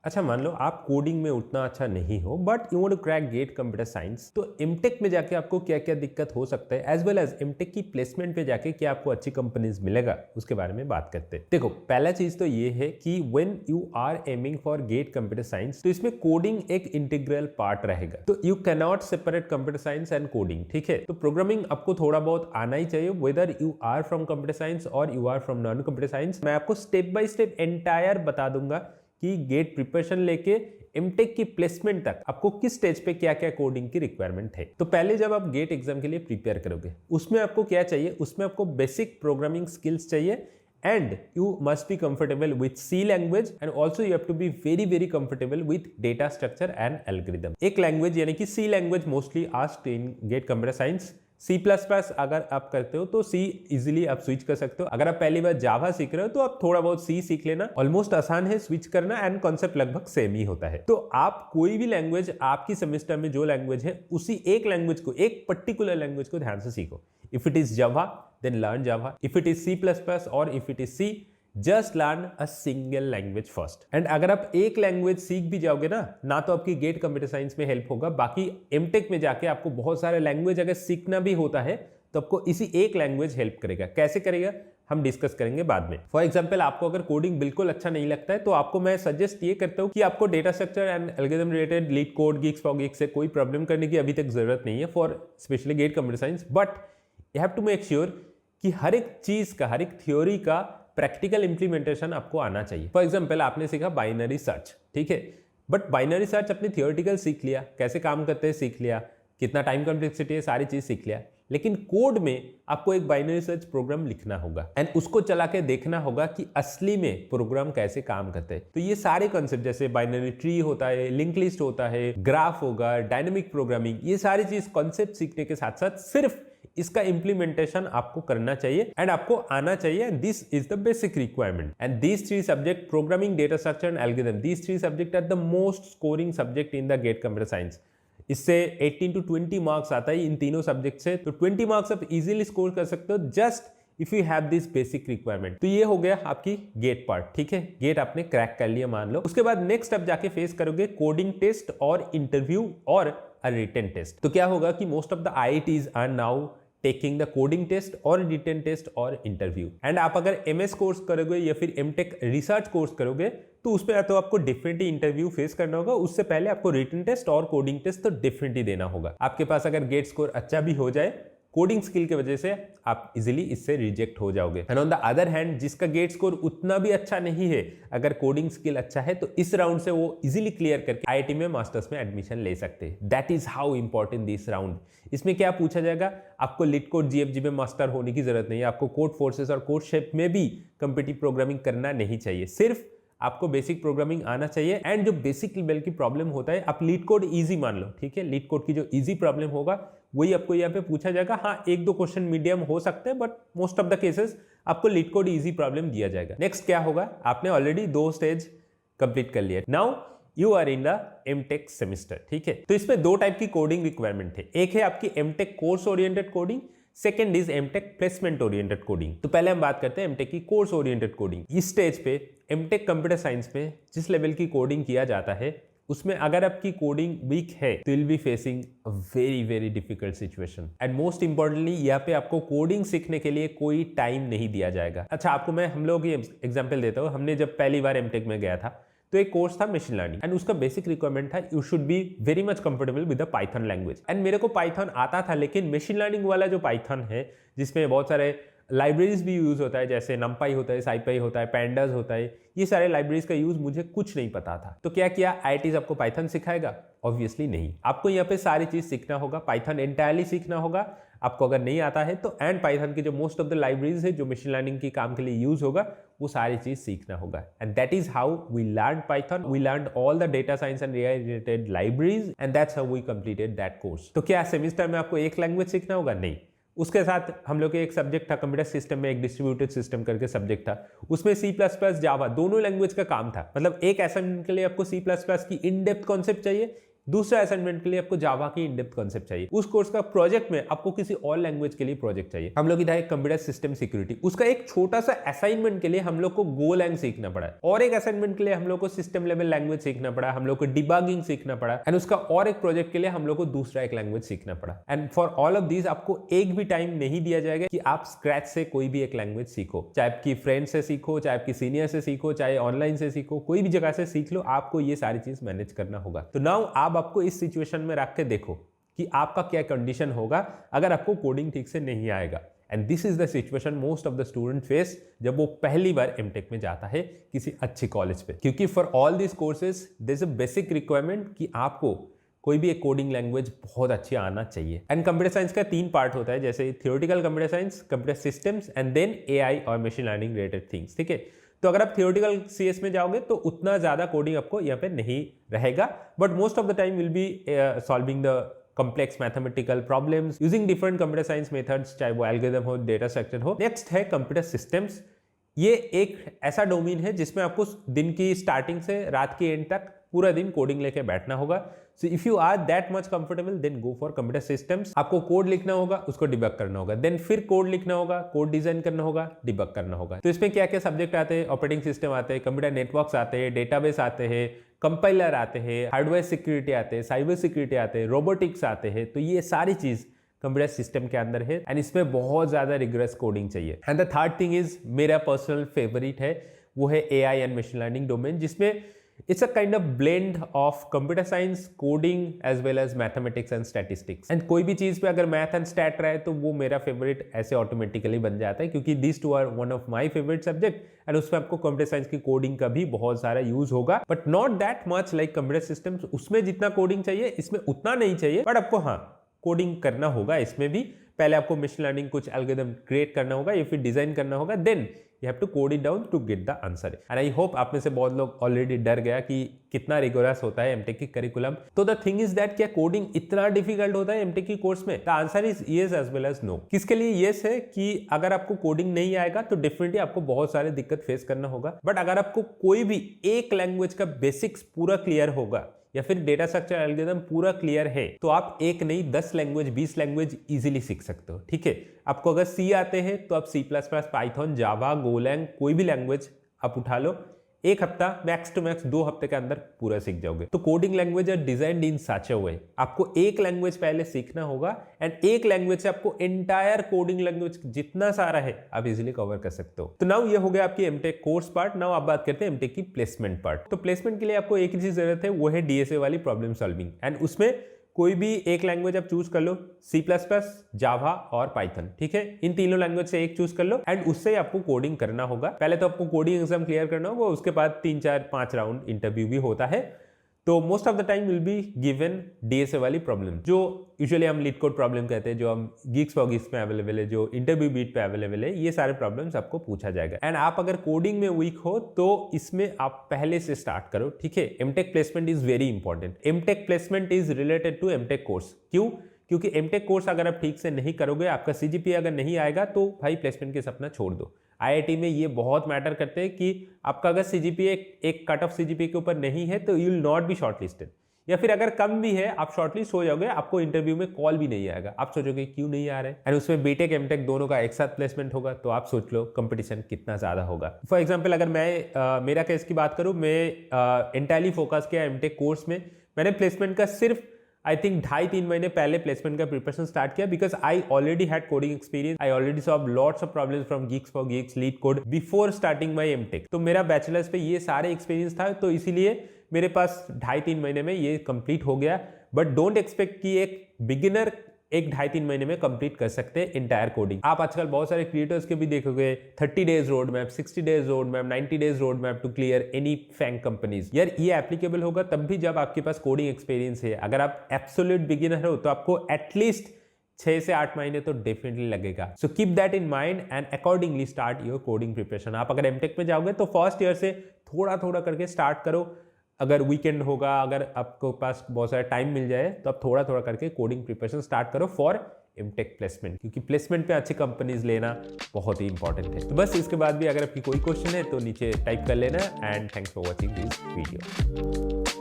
अच्छा, मान लो आप कोडिंग में उतना अच्छा नहीं हो but you want to crack GATE computer science, तो एमटेक में जाके आपको क्या क्या दिक्कत हो सकता है एज वेल एज एमटेक की प्लेसमेंट पे जाके क्या आपको अच्छी कंपनीज मिलेगा, उसके बारे में बात करते हैं। देखो, पहला चीज तो ये है कि when you are aiming for GATE computer science तो इसमें कोडिंग एक इंटीग्रल पार्ट रहेगा, तो you can not separate computer science and coding. ठीक है, तो प्रोग्रामिंग आपको थोड़ा बहुत आना ही चाहिए whether you are from computer science और you are from non computer science. मैं आपको स्टेप बाय स्टेप एंटायर बता दूंगा कि गेट प्रिपरेशन लेके एमटेक की प्लेसमेंट तक आपको किस स्टेज पे क्या क्या कोडिंग की रिक्वायरमेंट है। तो पहले जब आप गेट एग्जाम के लिए प्रिपेयर करोगे उसमें आपको क्या चाहिए, उसमें आपको बेसिक प्रोग्रामिंग स्किल्स चाहिए and you must be comfortable with C language and also you have to be very comfortable with data structure and algorithm। एक लैंग्वेज यानी कि C language mostly asked in GATE computer science. C++ अगर आप करते हो तो C easily आप switch कर सकते हो। अगर आप पहली बार जावा सीख रहे हो तो आप थोड़ा बहुत C सीख लेना, ऑलमोस्ट आसान है स्विच करना एंड कॉन्सेप्ट लगभग सेम ही होता है। तो आप कोई भी लैंग्वेज आपकी सेमेस्टर में जो लैंग्वेज है उसी एक लैंग्वेज को, एक पर्टिकुलर लैंग्वेज को ध्यान से सीखो। If it is Java then learn Java. If it is C++ or if it is C, just learn a single language first. And अगर आप एक लैंग्वेज सीख भी जाओगे ना तो आपकी गेट कंप्यूटर साइंस में हेल्प होगा, बाकी एमटेक में जाके आपको बहुत सारे लैंग्वेज अगर सीखना भी होता है तो आपको इसी एक लैंग्वेज हेल्प करेगा। कैसे करेगा हम डिस्कस करेंगे बाद में। फॉर एग्जाम्पल, आपको अगर कोडिंग बिल्कुल अच्छा नहीं लगता है तो आपको मैं सजेस्ट ये करता हूँ कि आपको data structure and algorithm related LeetCode, GeeksforGeeks से कोई प्रॉब्लम करने की अभी तक जरूरत नहीं है for specially GATE computer science. But you have to make sure कि हर एक चीज का, हर एक थ्योरी का प्रैक्टिकल इंप्लीमेंटेशन आपको आना चाहिए। फॉर एग्जांपल, आपने सीखा बाइनरी सर्च, ठीक है, बट बाइनरी सर्च अपनी थियोरेटिकल सीख लिया, कैसे काम करते हैं सीख लिया, कितना टाइम कॉम्प्लेक्सिटी है, सारी चीज सीख लिया, लेकिन कोड में आपको एक बाइनरी सर्च प्रोग्राम लिखना होगा एंड उसको चला के देखना होगा कि असली में प्रोग्राम कैसे काम करते हैं। तो ये सारे कॉन्सेप्ट जैसे बाइनरी ट्री होता है, लिंक लिस्ट होता है, ग्राफ होगा, डायनेमिक प्रोग्रामिंग, ये सारी चीज कॉन्सेप्ट सीखने के साथ साथ सिर्फ इसका इंप्लीमेंटेशन आपको करना चाहिए एंड आपको आना चाहिए। And this is the basic requirement. And these three subject, programming, data structure and algorithm, these three subject are the most scoring subject in the GATE computer science. इससे 18 to 20 मार्क्स आता है इन तीनों subject से, तो 20 marks आप easily score कर सकते हो just if you have this basic requirement. तो ये हो गया आपकी गेट पार्ट, ठीक है, गेट आपने क्रैक कर लिया मान लो। उसके बाद नेक्स्ट आप जाके फेस करोगे कोडिंग टेस्ट और इंटरव्यू और अ रिटन टेस्ट। तो क्या होगा कि most of the IITs are now taking the coding test और रिटन टेस्ट और इंटरव्यू। एंड आप अगर एमएस कोर्स करोगे या फिर एमटेक रिसर्च कोर्स करोगे तो उसमें तो आपको डिफरेंटली इंटरव्यू फेस करना होगा, उससे पहले आपको रिटन टेस्ट और कोडिंग टेस्ट तो डिफरेंटली देना होगा। आपके पास अगर गेट स्कोर अच्छा भी हो जाए, कोडिंग स्किल की वजह से आप इजीली इससे रिजेक्ट हो जाओगे। And on the other hand, जिसका गेट स्कोर उतना भी अच्छा नहीं है, अगर कोडिंग स्किल अच्छा है तो इस राउंड से वो इजीली क्लियर करके आईआईटी में मास्टर्स में एडमिशन ले सकते हैं। That is how important this round. इसमें क्या पूछा जाएगा, आपको लीड कोड जीएफजी में मास्टर होने की जरूरत नहीं है, आपको कोड फोर्सेस और कोड शेप में भी कंपिटिटिव प्रोग्रामिंग करना नहीं चाहिए, सिर्फ आपको बेसिक प्रोग्रामिंग आना चाहिए। एंड जो बेसिक लेवल की प्रॉब्लम होता है, आप लीड कोड इजी मान लो, ठीक है, लीड कोड की जो इजी प्रॉब्लम होगा वही आपको यहाँ पे पूछा जाएगा। हाँ, एक दो क्वेश्चन मीडियम हो सकते हैं but most of the cases आपको लीड कोड इजी प्रॉब्लम दिया जाएगा। नेक्स्ट क्या होगा, आपने ऑलरेडी 2 स्टेज कंप्लीट कर लिया, now you are in the MTech semester, ठीक है। तो इसमें 2 टाइप की कोडिंग रिक्वायरमेंट है, एक है आपकी MTech course oriented coding, second is MTech placement oriented coding. तो पहले हम बात करते हैं एमटेक की कोर्स ओरिएंटेड कोडिंग। इस स्टेज पे एमटेक कंप्यूटर साइंस में जिस लेवल की कोडिंग किया जाता है उसमें अगर आपकी कोडिंग वीक है तो will be facing a very difficult situation. And most importantly यहाँ पे आपको कोडिंग सीखने के लिए कोई टाइम नहीं दिया जाएगा। अच्छा, आपको मैं हम लोगों की एग्जांपल देता हूँ। हमने जब पहली बार एमटेक में गया था तो एक कोर्स था मशीन लर्निंग एंड उसका बेसिक रिक्वायरमेंट था you should be very much comfortable with the Python language. And मेरे को पाइथन आता था, लेकिन मशीन लर्निंग वाला जो पाइथन है जिसमें बहुत सारे लाइब्रेरीज भी यूज होता है, जैसे नमपाई होता है, साइपाई होता है, पैंडास होता है, ये सारे लाइब्रेरीज का यूज मुझे कुछ नहीं पता था। तो क्या किया, आईआईटीज आपको पाइथन सिखाएगा? ऑब्वियसली नहीं। आपको यहाँ पे सारी चीज सीखना होगा, पाइथन एंटायरली सीखना होगा। आपको अगर नहीं आता है तो एंड पाइथन की जो मोस्ट ऑफ द लाइब्रेरीज है जो मशीन लर्निंग की काम के लिए यूज होगा, वो सारी चीज सीखना होगा। And that is how we learn Python, we learn all the data science and AI related libraries and that's how we completed that course. तो क्या सेमेस्टर में आपको एक लैंग्वेज सीखना होगा? नहीं। उसके साथ हम लोग के एक सब्जेक्ट था कंप्यूटर सिस्टम में, एक डिस्ट्रीब्यूटेड सिस्टम करके सब्जेक्ट था, उसमें C++, जावा दोनों लैंग्वेज का काम था। मतलब एक असाइनमेंट के लिए आपको C++ की इन डेप्थ कॉन्सेप्ट चाहिए, दूसरा असाइनमेंट के लिए आपको जावा की इन डेप्थ कॉन्सेप्ट चाहिए, उस कोर्स का प्रोजेक्ट में आपको किसी और लैंग्वेज के लिए प्रोजेक्ट चाहिए। हम लोग इधर एक कंप्यूटर सिस्टम सिक्योरिटी, उसका एक छोटा सा असाइनमेंट के लिए हम लोग को गोलैंग सीखना पड़ा, और एक असाइनमेंट के लिए हम लोग को सिस्टम लेवल लैंग्वेज सीखना पड़ा, हम लोग को डिबगिंग सीखना पड़ा, एंड उसका और एक प्रोजेक्ट के लिए हम लोग को दूसरा एक लैंग्वेज सीखना पड़ा। And for all of these आपको एक भी टाइम नहीं दिया जाएगा कि आप स्क्रैच से कोई भी एक लैंग्वेज सीखो, चाहे आपकी फ्रेंड से सीखो, चाहे आपकी सीनियर से सीखो, चाहे ऑनलाइन से सीखो, कोई भी जगह से सीख लो, आपको ये सारी चीज मैनेज करना होगा। तो नाउ आप आपको इस सिचुएशन में रख के देखो कि आपका क्या कंडीशन होगा अगर आपको कोडिंग ठीक से नहीं आएगा। And this is the situation most of the student face जब वो पहली बार एमटेक में जाता है किसी अच्छी कॉलेज पे, क्योंकि for all this courses there is a basic requirement कि आपको कोई भी एक कोडिंग लैंग्वेज बहुत अच्छी आना चाहिए। एंड कंप्यूटर साइंस का 3 पार्ट होता है, जैसे theoretical computer science, computer systems and then AI और मशीन लर्निंग रिलेटेड थिंग्स। ठीक है, तो अगर आप थियोरेटिकल सीएस में जाओगे तो उतना ज्यादा कोडिंग आपको यहाँ पे नहीं रहेगा, but most of the time will be solving the complex mathematical problems using different computer science methods, चाहे वो एल्गोरिथम हो, डेटा स्ट्रक्चर हो। नेक्स्ट है कंप्यूटर सिस्टम्स। ये एक ऐसा डोमेन है जिसमें आपको दिन की स्टार्टिंग से रात के एंड तक पूरा दिन कोडिंग लेके बैठना होगा। So if you are that much comfortable then go for computer systems. आपको कोड लिखना होगा, उसको डिबग करना होगा, देन फिर कोड लिखना होगा, कोड डिजाइन करना होगा, डिबग करना होगा। तो इसमें क्या क्या सब्जेक्ट आते हैं? ऑपरेटिंग सिस्टम आते हैं, कंप्यूटर नेटवर्क्स आते हैं, डेटाबेस आते हैं, कंपाइलर आते हैं, हार्डवेयर सिक्योरिटी आते हैं, साइबर सिक्योरिटी आते हैं, रोबोटिक्स आते हैं। तो ये सारी चीज कंप्यूटर सिस्टम के अंदर है एंड इसमें बहुत ज्यादा रिगरस कोडिंग चाहिए। And the third thing is मेरा पर्सनल फेवरेट है, वो है AI and machine learning domain, जिसमें it's a kind of blend of computer science, coding as well as mathematics and statistics. And कोई भी चीज पे अगर मैथ एंड स्टैट रहा है तो वो मेरा फेवरेट ऐसे ऑटोमेटिकली बन जाता है, क्योंकि this two are one of my favourite subject and उसमें आपको कंप्यूटर साइंस की कोडिंग का भी बहुत सारा यूज होगा, but not that much like computer systems. उसमें जितना कोडिंग चाहिए इसमें उतना नहीं चाहिए, बट आपको हाँ कोडिंग करना होगा। इसमें भी पहले आपको मशीन लर्निंग कुछ एल्गोरिथम क्रिएट करना होगा या फिर डिजाइन करना होगा, then you have to code it down to get the answer. And I hope आप में से बहुत लोग ऑलरेडी डर गया कि कितना रिगोरस होता है एमटेक की करिकुलम। तो द थिंग इज दैट क्या कोडिंग इतना डिफिकल्ट होता है एमटेक की कोर्स में? The answer is yes as well as no. किसके लिए येस है कि अगर आपको कोडिंग नहीं आएगा तो डेफिनेटली आपको बहुत सारे दिक्कत फेस करना होगा, बट अगर आपको कोई भी एक लैंग्वेज का बेसिक्स पूरा क्लियर होगा या फिर डेटा स्ट्रक्चर एल्गोरिथम पूरा क्लियर है तो आप एक नहीं 10 लैंग्वेज 20 लैंग्वेज इजीली सीख सकते हो। ठीक है, आपको अगर सी आते हैं तो आप सी प्लस प्लस, पाइथन, जावा, गोलैंग, कोई भी लैंग्वेज आप उठा लो, एक हफ्ता मैक्स टू मैक्स 2 हफ्ते के अंदर पूरा सीख जाओगे। तो कोडिंग लैंग्वेज आर डिजाइन्ड इन सच अ वे, आपको एक लैंग्वेज पहले सीखना होगा एंड एक लैंग्वेज से आपको एंटायर कोडिंग लैंग्वेज जितना सारा है आप इजीली कवर कर सकते हो। तो नाउ ये हो गया आपकी एमटेक कोर्स पार्ट। नाउ आप बात करते हैं एमटेक की प्लेसमेंट पार्ट। तो प्लेसमेंट के लिए आपको एक ही चीज जरूरत है, वो है डीएसए वाली प्रॉब्लम सॉल्विंग। एंड उसमें कोई भी एक लैंग्वेज आप चूज कर लो, सी प्लस प्लस, जावा और पाइथन। ठीक है, इन तीनों लैंग्वेज से एक चूज कर लो एंड उससे आपको कोडिंग करना होगा। पहले तो आपको कोडिंग एग्जाम क्लियर करना होगा, उसके बाद 3 4 5 राउंड इंटरव्यू भी होता है। तो most of the time will be given DSA वाली प्रॉब्लम, जो यूजुअली हम लीड कोड प्रॉब्लम कहते हैं, जो हम गीक्स फॉर गीक्स में अवेलेबल है, जो इंटरव्यू बीट पे अवेलेबल है। ये सारे प्रॉब्लम्स आपको पूछा जाएगा एंड आप अगर कोडिंग में वीक हो तो इसमें आप पहले से स्टार्ट करो। ठीक है, MTech placement is very important. MTech placement is related to MTech course. क्यों? क्योंकि एमटेक कोर्स अगर आप ठीक से नहीं करोगे, आपका सीजीपीए अगर नहीं आएगा तो भाई प्लेसमेंट के सपना छोड़ दो। आईआईटी में ये बहुत मैटर करते हैं कि आपका अगर सीजीपीए एक कट ऑफ सीजीपीए के ऊपर नहीं है तो you will not be shortlisted, या फिर अगर कम भी है आप शॉर्टलिस्ट हो जाओगे, आपको इंटरव्यू में कॉल भी नहीं आएगा। आप सोचोगे क्यों नहीं आ रहा है, एंड उसमें बीटेक एमटेक दोनों का एक साथ प्लेसमेंट होगा, तो आप सोच लो कंपटीशन कितना ज्यादा होगा। फॉर एग्जाम्पल अगर मैं मेरा केस की बात करूं, मैं एंटायरली फोकस किया एमटेक कोर्स में। मैंने प्लेसमेंट का सिर्फ आई थिंक 2.5-3 महीने पहले प्लेसमेंट का प्रिपरेशन स्टार्ट किया, because I already had coding experience. I already solve lots of problems from Geeks for Geeks, LeetCode before starting my MTech. तो मेरा बैचलर्स पे ये सारे एक्सपीरियंस था, तो इसीलिए मेरे पास 2.5-3 महीने में ये कंप्लीट हो गया। बट डोंट एक्सपेक्ट कि एक बिगिनर 1-2.5-3 महीने में कंप्लीट कर सकते हैं इंटायर कोडिंग। आप आजकल बहुत सारे क्रिएटर्स के भी देखोगे 30 days road map, 60 days road map, 90 days road map to clear any FAANG companies. यार ये एप्लीकेबल होगा तब भी जब आपके पास कोडिंग एक्सपीरियंस है। अगर आप एब्सोल्यूट बिगिनर हो तो आपको एटलीस्ट 6 से 8 महीने तो डेफिनेटली लगेगा। So keep that in mind and accordingly start your coding preparation. आप अगर एमटेक में जाओगे तो फर्स्ट ईयर से थोड़ा थोड़ा करके स्टार्ट करो। अगर वीकेंड होगा, अगर आपको पास बहुत सारा टाइम मिल जाए तो आप थोड़ा थोड़ा करके कोडिंग प्रिपरेशन स्टार्ट करो फॉर एमटेक प्लेसमेंट, क्योंकि प्लेसमेंट पे अच्छी कंपनीज लेना बहुत ही इंपॉर्टेंट है। तो बस इसके बाद भी अगर आपकी कोई क्वेश्चन है तो नीचे टाइप कर लेना and thanks for watching this video.